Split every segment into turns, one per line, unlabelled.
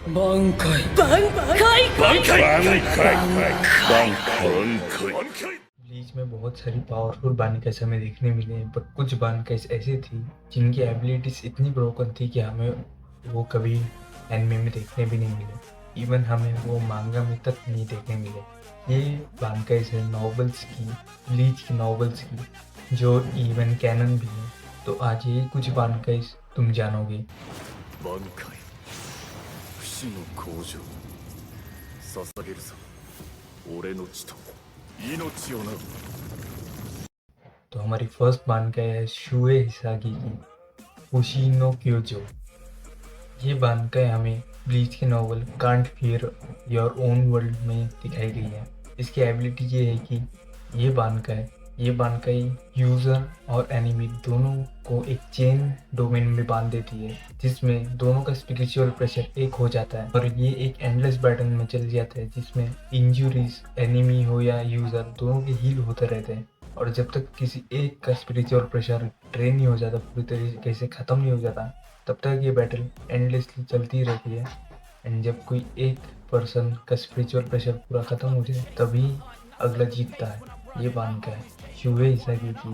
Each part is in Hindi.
挽回挽回挽回
ब्लीच में बहुत सारी पावरफुल बानिकास हमें देखने मिले हैं, बट कुछ बानिकास ऐसी थी जिनकी एबिलिटीज इतनी ब्रोकन थी कि हमें वो कभी एनिमे में देखने भी नहीं मिले। इवन हमें वो मांगा में तक नहीं देखने मिले। ये बानिकास है नॉवेल्स की, ब्लीच की नॉवेल्स की, जो इवन कैनन भी है। तो आज ये कुछ बानिकास तुम जानोगे।
挽回不死の向上捧げるぞ俺の血と命をな。
तो हमारी फर्स्ट बानिकाई है शुए हिसागी की फुशी नो क्योजो। ये बानिकाई हमें ब्लीच के novel can't fear your own world में दिखाई गई है। इसकी एबिलिटी ये है कि ये बानिकाई यूजर और एनिमी दोनों को एक चेन डोमेन में बांध देती है, जिसमें दोनों का स्पिरिचुअल प्रेशर एक हो जाता है और ये एक एंडलेस बैटल में चल जाता है, जिसमें इंजुरीज एनिमी हो या यूजर दोनों के हील होते रहते हैं। और जब तक किसी एक का स्पिरिचुअल प्रेशर ड्रेन नहीं हो जाता, पूरी तरीके से ख़त्म नहीं हो जाता, तब तक ये बैटल एंडलेसली चलती रहती है। एंड जब कोई एक पर्सन का स्पिरिचुअल प्रेशर पूरा ख़त्म हो जाए तभी अगला जीतता है। ये बानिकाई है शुए हिसागी की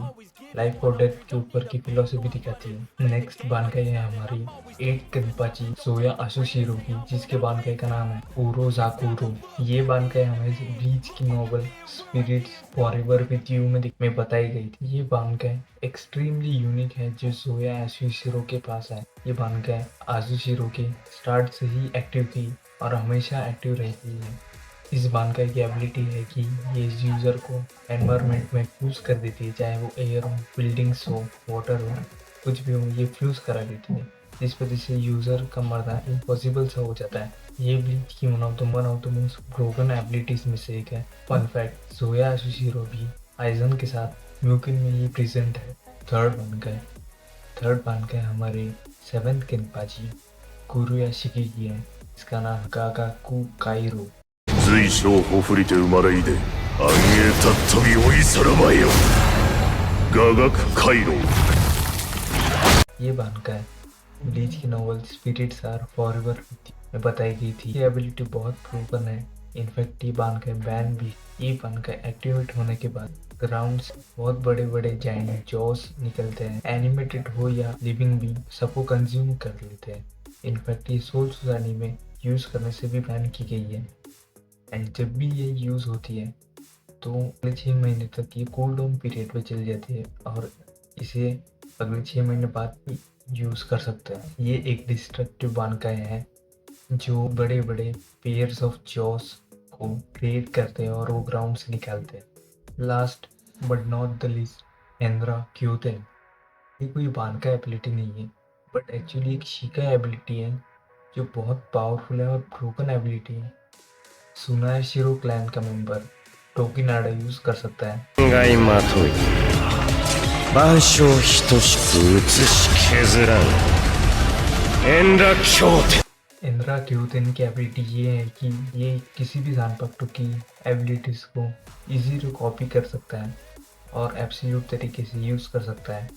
लाइफ और डेथ के ऊपर की फिलोसफी दिखाती है। नेक्स्ट बानिकाई है हमारी 8 केनपाची सोया आशुशिरो की, जिसके बानिकाई का नाम है उरो जाकुरो। ये बानिकाई हमें ब्लीच की novel spirits forever with you में बताई गई थी। ये बानिकाई एक्सट्रीमली यूनिक है जो सोया आशुशिरो के पास है। ये बानिकाई आशुशिरो के स्टार्ट से ही एक्टिव थी और हमेशा एक्टिव रहती है। इस बानिकाई की एबिलिटी है कि ये यूज़र को एनवायरनमेंट में फ्यूज़ कर देती है, चाहे वो एयर हो, बिल्डिंग्स हो, वाटर हो, कुछ भी हो, ये फ्यूज़ करा देती है, जिस वजह से यूज़र का मरना इम्पॉसिबल सा हो जाता है। ये ब्लीच की one of the most broken abilities में से एक है। फन फैक्ट, सोया आशुशिरो भी आइजन के साथ म्यूकिन में ही प्रेजेंट है। थर्ड बानिकाई हमारे 7th केनपाची कुरुयाशिकी की है। इसका नाम गागाकू काइरो।
随所ほふりて生まれいで暗影たっ飛び追いさらばよ雅楽回廊。
ये बानिकाई ब्लीच की नॉवल स्पिरिट्स आर फॉरएवर में बताई गई थी। ये एबिलिटी बहुत प्रूवन है। इनफैक्ट ये बानिकाई बैन भी। ये बानिकाई एक्टिवेट होने के बाद ग्राउंड से बहुत बड़े बड़े जाइंट जॉस निकलते हैं, एनिमेटेड हो या लिविंग भी सबको कंज्यूम कर लेते हैं। इनफैक्ट ये सोल सोसाइटी में यूज करने से भी बैन की गई है। एंड जब भी ये यूज़ होती है तो अगले 6 महीने तक ये कूल डाउन पीरियड पे चल जाती है और इसे अगले 6 महीने बाद भी यूज़ कर सकते हैं। ये एक डिस्ट्रक्टिव बानिकाई है जो बड़े बड़े पेयर्स ऑफ जॉस को क्रिएट करते हैं और वो ग्राउंड से निकालते हैं। Last but not the least, एंद्रा क्योतेन। ये कोई बानिकाई एबिलिटी नहीं है, बट एक्चुअली एक शिका एबिलिटी है जो बहुत पावरफुल है और ब्रोकन एबिलिटी है। सुनाया शिरो क्लैन का मेंबर टोकिनाडा यूज कर सकता है।
考えまとい万象等しく映し削らん円楽経典
इंद्रा क्यूतेन की एबिलिटी ये है कि ये किसी भी जानपट्टू की एबिलिटीज को इजीली कॉपी कर सकता है और एब्सोल्यूट तरीके से यूज कर सकता है।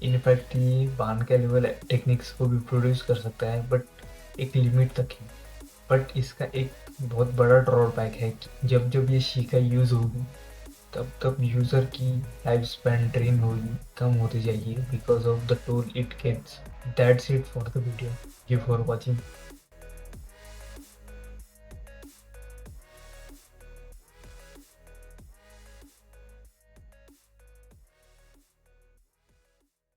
इनफैक्ट ये बानिकाई लेवल टेक्निक्स को भी प्रोड्यूस कर सकता है, बट एक लिमिट तक ही। बट इसका एक बहुत बड़ा ड्रॉबैक है कि जब जब ये शिका यूज़ होगी तब तब यूज़र की लाइफ स्पैन ड्रेन होगी, कम होती जाएगी because of the tool it gets. That's it for the video. You for watching.